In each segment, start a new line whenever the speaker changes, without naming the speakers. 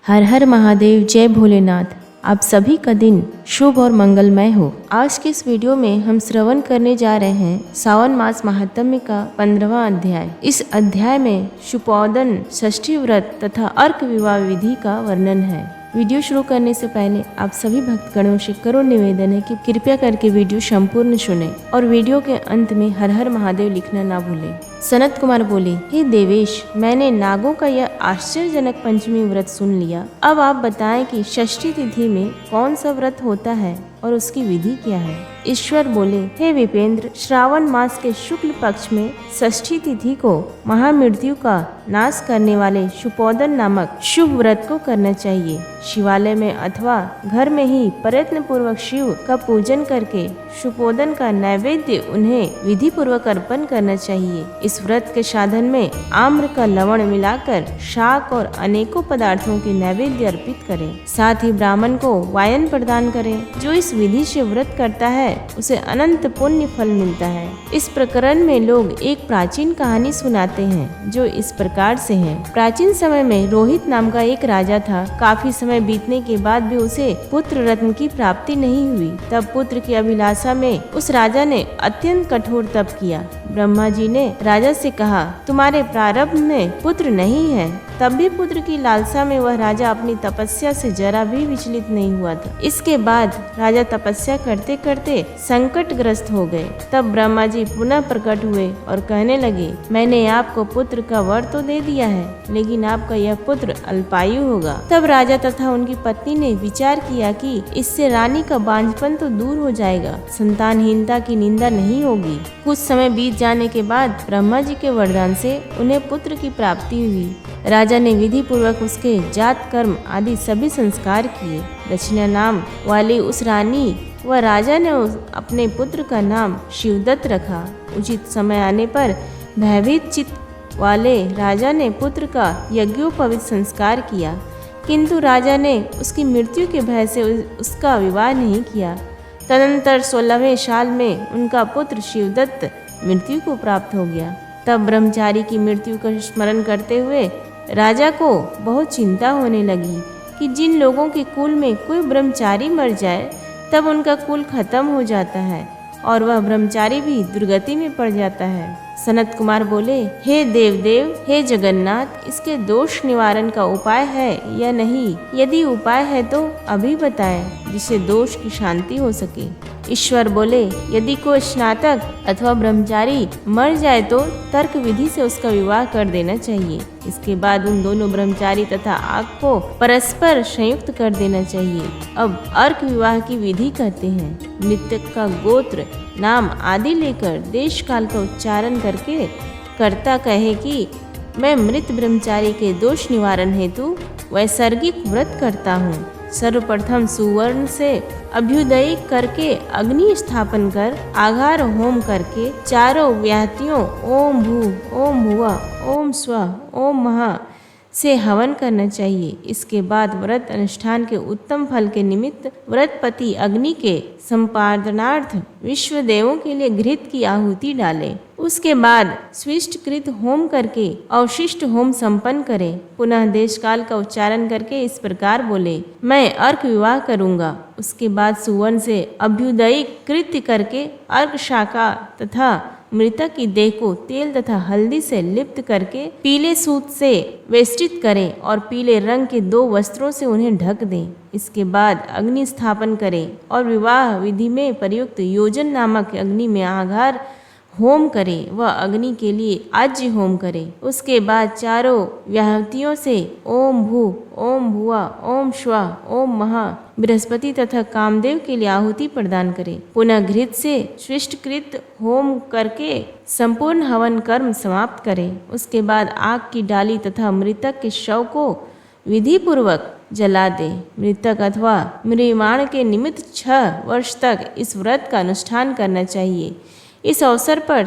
हर हर महादेव, जय भोलेनाथ। आप सभी का दिन शुभ और मंगलमय हो। आज के इस वीडियो में हम श्रवण करने जा रहे हैं सावन मास महात्म्य का 15वां अध्याय। इस अध्याय में शुपोदन, षष्ठी व्रत तथा अर्क विवाह विधि का वर्णन है। वीडियो शुरू करने से पहले आप सभी भक्तगणों से करो निवेदन है कि कृपया करके वीडियो संपूर्ण सुने और वीडियो के अंत में हर हर महादेव लिखना ना भूलें। सनत कुमार बोले, हे देवेश, मैंने नागों का यह आश्चर्यजनक पंचमी व्रत सुन लिया। अब आप बताएं कि षष्ठी तिथि में कौन सा व्रत होता है और उसकी विधि क्या है। ईश्वर बोले, हे विपेंद्र, श्रावण मास के शुक्ल पक्ष में षष्ठी तिथि को महामृत्यु का नाश करने वाले शुपोदन नामक शुभ व्रत को करना चाहिए। शिवालय में अथवा घर में ही प्रयत्न पूर्वक शिव का पूजन करके शुपोदन का नैवेद्य उन्हें विधि पूर्वक अर्पण करना चाहिए। इस व्रत के साधन में आम्र का लवण मिलाकर शाक और अनेकों पदार्थों के नैवेद्य अर्पित करें। साथ ही ब्राह्मण को वायन प्रदान करें। जो इस विधि से व्रत करता है उसे अनंत पुण्य फल मिलता है। इस प्रकरण में लोग एक प्राचीन कहानी सुनाते हैं जो इस प्रकार से है। प्राचीन समय में रोहित नाम का एक राजा था। काफी समय बीतने के बाद भी उसे पुत्र रत्न की प्राप्ति नहीं हुई। तब पुत्र की अभिलाषा में उस राजा ने अत्यंत कठोर तप किया। ब्रह्मा जी ने राजा से कहा, तुम्हारे प्रारब्ध में पुत्र नहीं है। तब भी पुत्र की लालसा में वह राजा अपनी तपस्या से जरा भी विचलित नहीं हुआ था। इसके बाद राजा तपस्या करते करते संकटग्रस्त हो गए। तब ब्रह्मा जी पुनः प्रकट हुए और कहने लगे, मैंने आपको पुत्र का वर तो दे दिया है, लेकिन आपका यह पुत्र अल्पायु होगा। तब राजा तथा उनकी पत्नी ने विचार किया कि इससे रानी का बांझपन तो दूर हो जाएगा, संतानहीनता की निंदा नहीं होगी। कुछ समय बीत जाने के बाद ब्रह्मा जी के वरदान से उन्हें पुत्र की प्राप्ति हुई। राजा ने विधि पूर्वक उसके जात कर्म आदि सभी संस्कार किए। दक्षिणा नाम वाली उस रानी व राजा ने अपने पुत्र का नाम शिवदत्त रखा। उचित समय आने पर भयभीत चित्त वाले राजा ने पुत्र का यज्ञोपवीत संस्कार किया, किंतु राजा ने उसकी मृत्यु के भय से उसका विवाह नहीं किया। तदनंतर 16वें साल में उनका पुत्र शिवदत्त मृत्यु को प्राप्त हो गया। तब ब्रह्मचारी की मृत्यु का स्मरण करते हुए राजा को बहुत चिंता होने लगी कि जिन लोगों के कुल में कोई ब्रह्मचारी मर जाए तब उनका कुल खत्म हो जाता है और वह ब्रह्मचारी भी दुर्गति में पड़ जाता है। सनत कुमार बोले, हे देवदेव, हे जगन्नाथ, इसके दोष निवारण का उपाय है या नहीं? यदि उपाय है तो अभी बताएं, जिससे दोष की शांति हो सके। ईश्वर बोले, यदि कोई स्नातक अथवा ब्रह्मचारी मर जाए तो तर्क विधि से उसका विवाह कर देना चाहिए। इसके बाद उन दोनों ब्रह्मचारी तथा आग को परस्पर संयुक्त कर देना चाहिए। अब अर्क विवाह की विधि कहते हैं। मृतक का गोत्र, नाम आदि लेकर देश काल का उच्चारण करके कर्ता कहे कि मैं मृत ब्रह्मचारी के दोष निवारण हेतु वैसर्गिक व्रत करता हूँ। सर्वप्रथम सुवर्ण से अभ्युदय करके अग्नि स्थापन कर आघार होम करके चारों व्याहतियों ओम भू, ओम भुवा, ओम स्व, ओम महा से हवन करना चाहिए। इसके बाद व्रत अनुष्ठान के उत्तम फल के निमित्त व्रतपति अग्नि के संपादनार्थ विश्व देवों के लिए घृत की आहुति डालें। उसके बाद स्विष्टकृत होम करके अवशिष्ट होम संपन्न करें। पुनः देश काल का उच्चारण करके इस प्रकार बोले, मैं अर्क विवाह करूंगा। उसके बाद सुवर्ण से अभ्युदय कृत्य करके अर्क शाखा तथा मृतक की देह को तेल तथा हल्दी से लिप्त करके पीले सूत से वेष्टित करें और पीले रंग के 2 वस्त्रों से उन्हें ढक दें। इसके बाद अग्नि स्थापन करें और विवाह विधि में प्रयुक्त योजन नामक अग्नि में आघार होम करें व अग्नि के लिए आज्य होम करें। उसके बाद चारों व्याहतियों से ओम भू, ओम भुवा, ओम श्वा, ओम महा बृहस्पति तथा कामदेव के लिए आहुति प्रदान करें। पुनः घृत से स्विष्टकृत होम करके संपूर्ण हवन कर्म समाप्त करें। उसके बाद आग की डाली तथा मृतक के शव को विधि पूर्वक जला दे। मृतक अथवा म्रियमाण के निमित्त 6 वर्ष तक इस व्रत का अनुष्ठान करना चाहिए। इस अवसर पर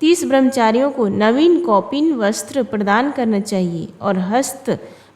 30 ब्रह्मचारियों को नवीन कौपीन वस्त्र प्रदान करना चाहिए और हस्त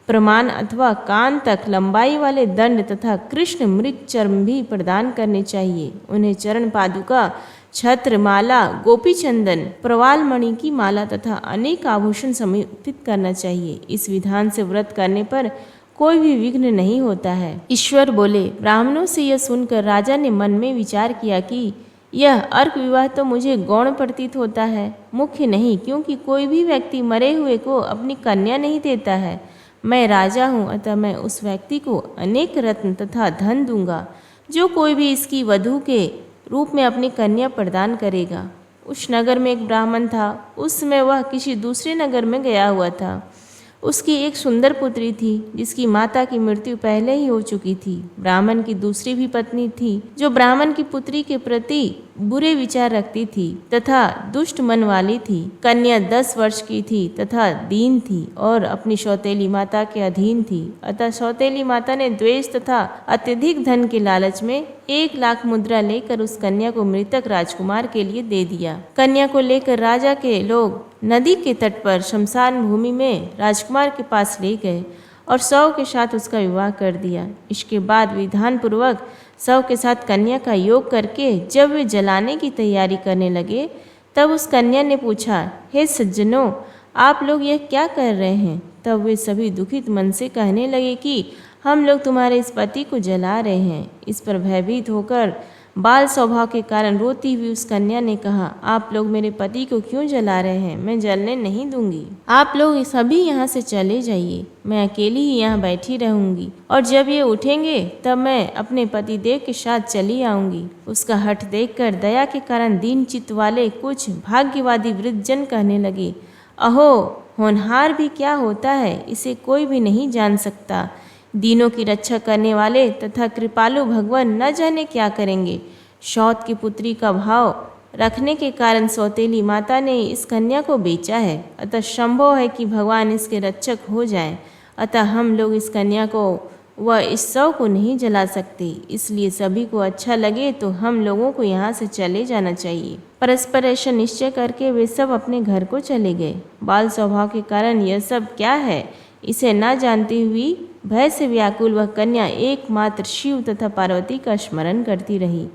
प्रमाण अथवा कान तक लंबाई वाले दंड तथा कृष्ण मृग चर्म भी प्रदान करने चाहिए। उन्हें चरण पादुका, छत्र, माला, गोपी चंदन, प्रवाल मणि की माला तथा अनेक आभूषण समर्पित करना चाहिए। इस विधान से व्रत करने पर कोई भी विघ्न नहीं होता है। ईश्वर बोले। ब्राह्मणों से यह सुनकर राजा ने मन में विचार किया कि यह अर्क विवाह तो मुझे गौण प्रतीत होता है, मुख्य नहीं, क्योंकि कोई भी व्यक्ति मरे हुए को अपनी कन्या नहीं देता है। मैं राजा हूँ, अतः मैं उस व्यक्ति को अनेक रत्न तथा धन दूंगा जो कोई भी इसकी वधू के रूप में अपनी कन्या प्रदान करेगा। उस नगर में एक ब्राह्मण था। उस समय वह किसी दूसरे नगर में गया हुआ था। उसकी एक सुंदर पुत्री थी जिसकी माता की मृत्यु पहले ही हो चुकी थी। ब्राह्मण की दूसरी भी पत्नी थी जो ब्राह्मण की पुत्री के प्रति बुरे विचार रखती थी तथा दुष्ट मन वाली थी। कन्या 10 वर्ष की थी तथा दीन थी और अपनी सौतेली माता के अधीन थी। अतः सौतेली माता ने द्वेष तथा अत्यधिक धन के लालच में 1 लाख मुद्रा लेकर उस कन्या को मृतक राजकुमार के लिए दे दिया। कन्या को लेकर राजा के लोग नदी के तट पर शमशान भूमि में राजकुमार के पास ले गए और शव के साथ उसका विवाह कर दिया। इसके बाद विधान पूर्वक शव के साथ कन्या का योग करके जब वे जलाने की तैयारी करने लगे तब उस कन्या ने पूछा, हे सज्जनों, आप लोग यह क्या कर रहे हैं? तब वे सभी दुखित मन से कहने लगे कि हम लोग तुम्हारे इस पति को जला रहे हैं। इस पर भयभीत होकर बाल स्वभाव के कारण रोती हुई उस कन्या ने कहा, आप लोग मेरे पति को क्यों जला रहे हैं? मैं जलने नहीं दूंगी। आप लोग सभी यहाँ से चले जाइए, मैं अकेली ही यहाँ बैठी रहूंगी और जब ये उठेंगे तब मैं अपने पति देव के साथ चली आऊंगी। उसका हठ देखकर दया के कारण दीन चित्त वाले कुछ भाग्यवादी वृद्धजन कहने लगे, अहो, होनहार भी क्या होता है, इसे कोई भी नहीं जान सकता। दीनों की रक्षा करने वाले तथा कृपालु भगवान न जाने क्या करेंगे। शौत की पुत्री का भाव रखने के कारण सौतेली माता ने इस कन्या को बेचा है, अतः संभव है कि भगवान इसके रक्षक हो जाएं। अतः हम लोग इस कन्या को व इस शव को नहीं जला सकते, इसलिए सभी को अच्छा लगे तो हम लोगों को यहाँ से चले जाना चाहिए। परस्पर ऐसा निश्चय करके वे सब अपने घर को चले गए। बाल स्वभाव के कारण यह सब क्या है इसे न जानती हुई भय से व्याकुल वह कन्या एकमात्र शिव तथा पार्वती का स्मरण करती रही।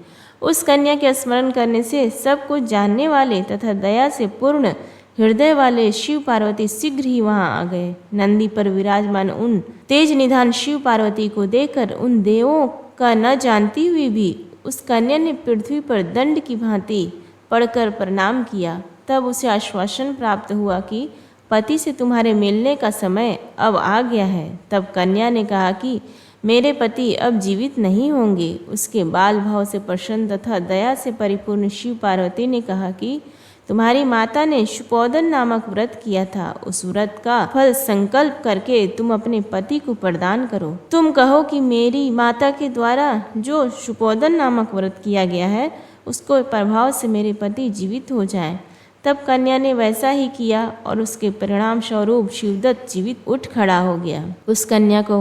उस कन्या के स्मरण करने से सब कुछ जानने वाले तथा दया से पूर्ण हृदय वाले शिव पार्वती शीघ्र ही वहां आ गए। नंदी पर विराजमान उन तेज निधान शिव पार्वती को देखकर उन देवों का न जानती हुई भी उस कन्या ने पृथ्वी पर दंड की भांति पड़कर प्रणाम किया। तब उसे आश्वासन प्राप्त हुआ कि पति से तुम्हारे मिलने का समय अब आ गया है। तब कन्या ने कहा कि मेरे पति अब जीवित नहीं होंगे। उसके बाल भाव से प्रसन्न तथा दया से परिपूर्ण शिव पार्वती ने कहा कि तुम्हारी माता ने शुपोदन नामक व्रत किया था, उस व्रत का फल संकल्प करके तुम अपने पति को प्रदान करो। तुम कहो कि मेरी माता के द्वारा जो शुपोदन नामक व्रत किया गया है उसको प्रभाव से मेरे पति जीवित हो जाएं। तब कन्या ने वैसा ही किया और उसके परिणाम स्वरूप शिवदत्त जीवित उठ खड़ा हो गया। उस कन्या को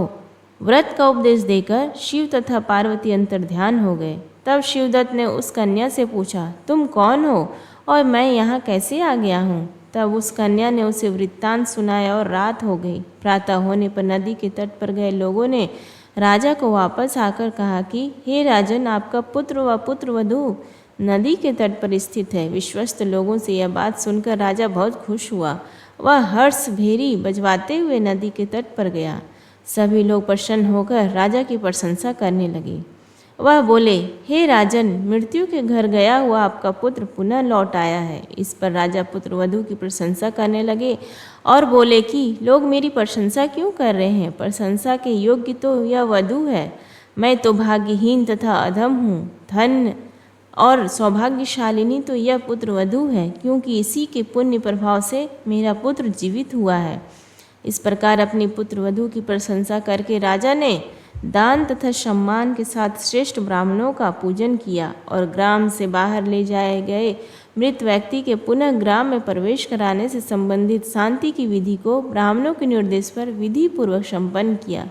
व्रत का उपदेश देकर शिव तथा पार्वती अंतर्ध्यान हो गए। तब शिवदत्त ने उस कन्या से पूछा, तुम कौन हो और मैं यहाँ कैसे आ गया हूँ? तब उस कन्या ने उसे वृत्तांत सुनाया और रात हो गई। प्रातः होने पर नदी के तट पर गए लोगों ने राजा को वापस आकर कहा कि हे राजन, आपका पुत्र व पुत्रवधू नदी के तट पर स्थित है। विश्वस्त लोगों से यह बात सुनकर राजा बहुत खुश हुआ। वह हर्ष भेरी बजवाते हुए नदी के तट पर गया। सभी लोग प्रसन्न होकर राजा की प्रशंसा करने लगे। वह बोले, हे राजन, मृत्यु के घर गया हुआ आपका पुत्र पुनः लौट आया है। इस पर राजा पुत्र वधू की प्रशंसा करने लगे और बोले कि लोग मेरी प्रशंसा क्यों कर रहे हैं? प्रशंसा के योग्य तो यह वधू है। मैं तो भाग्यहीन तथा अधम हूँ। धन और सौभाग्यशालिनी तो यह पुत्र वधू है, क्योंकि इसी के पुण्य प्रभाव से मेरा पुत्र जीवित हुआ है। इस प्रकार अपनी पुत्र वधू की प्रशंसा करके राजा ने दान तथा सम्मान के साथ श्रेष्ठ ब्राह्मणों का पूजन किया और ग्राम से बाहर ले जाए गए मृत व्यक्ति के पुनः ग्राम में प्रवेश कराने से संबंधित शांति की विधि को ब्राह्मणों के निर्देश पर विधि पूर्वक संपन्न किया।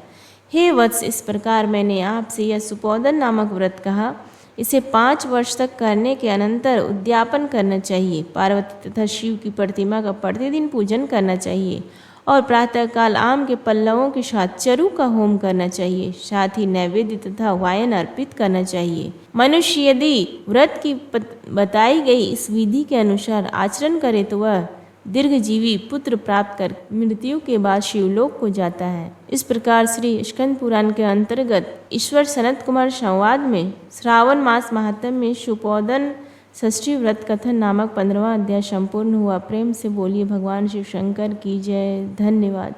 हे वत्स, इस प्रकार मैंने आपसे यह सुपोदन नामक व्रत कहा। इसे 5 वर्ष तक करने के अनंतर उद्यापन करना चाहिए। पार्वती तथा शिव की प्रतिमा का प्रतिदिन पूजन करना चाहिए और प्रातःकाल आम के पल्लवों के साथ चरु का होम करना चाहिए। साथ ही नैवेद्य तथा वायन अर्पित करना चाहिए। मनुष्य यदि व्रत की बताई गई इस विधि के अनुसार आचरण करे तो वह दीर्घजीवी पुत्र प्राप्त कर मृत्यु के बाद शिवलोक को जाता है। इस प्रकार श्री स्कंद पुराण के अंतर्गत ईश्वर सनत कुमार संवाद में श्रावण मास महात्म्य में शुपोदन षष्ठी व्रत कथन नामक 15वां अध्याय संपूर्ण हुआ। प्रेम से बोलिए भगवान शिव शंकर की जय। धन्यवाद।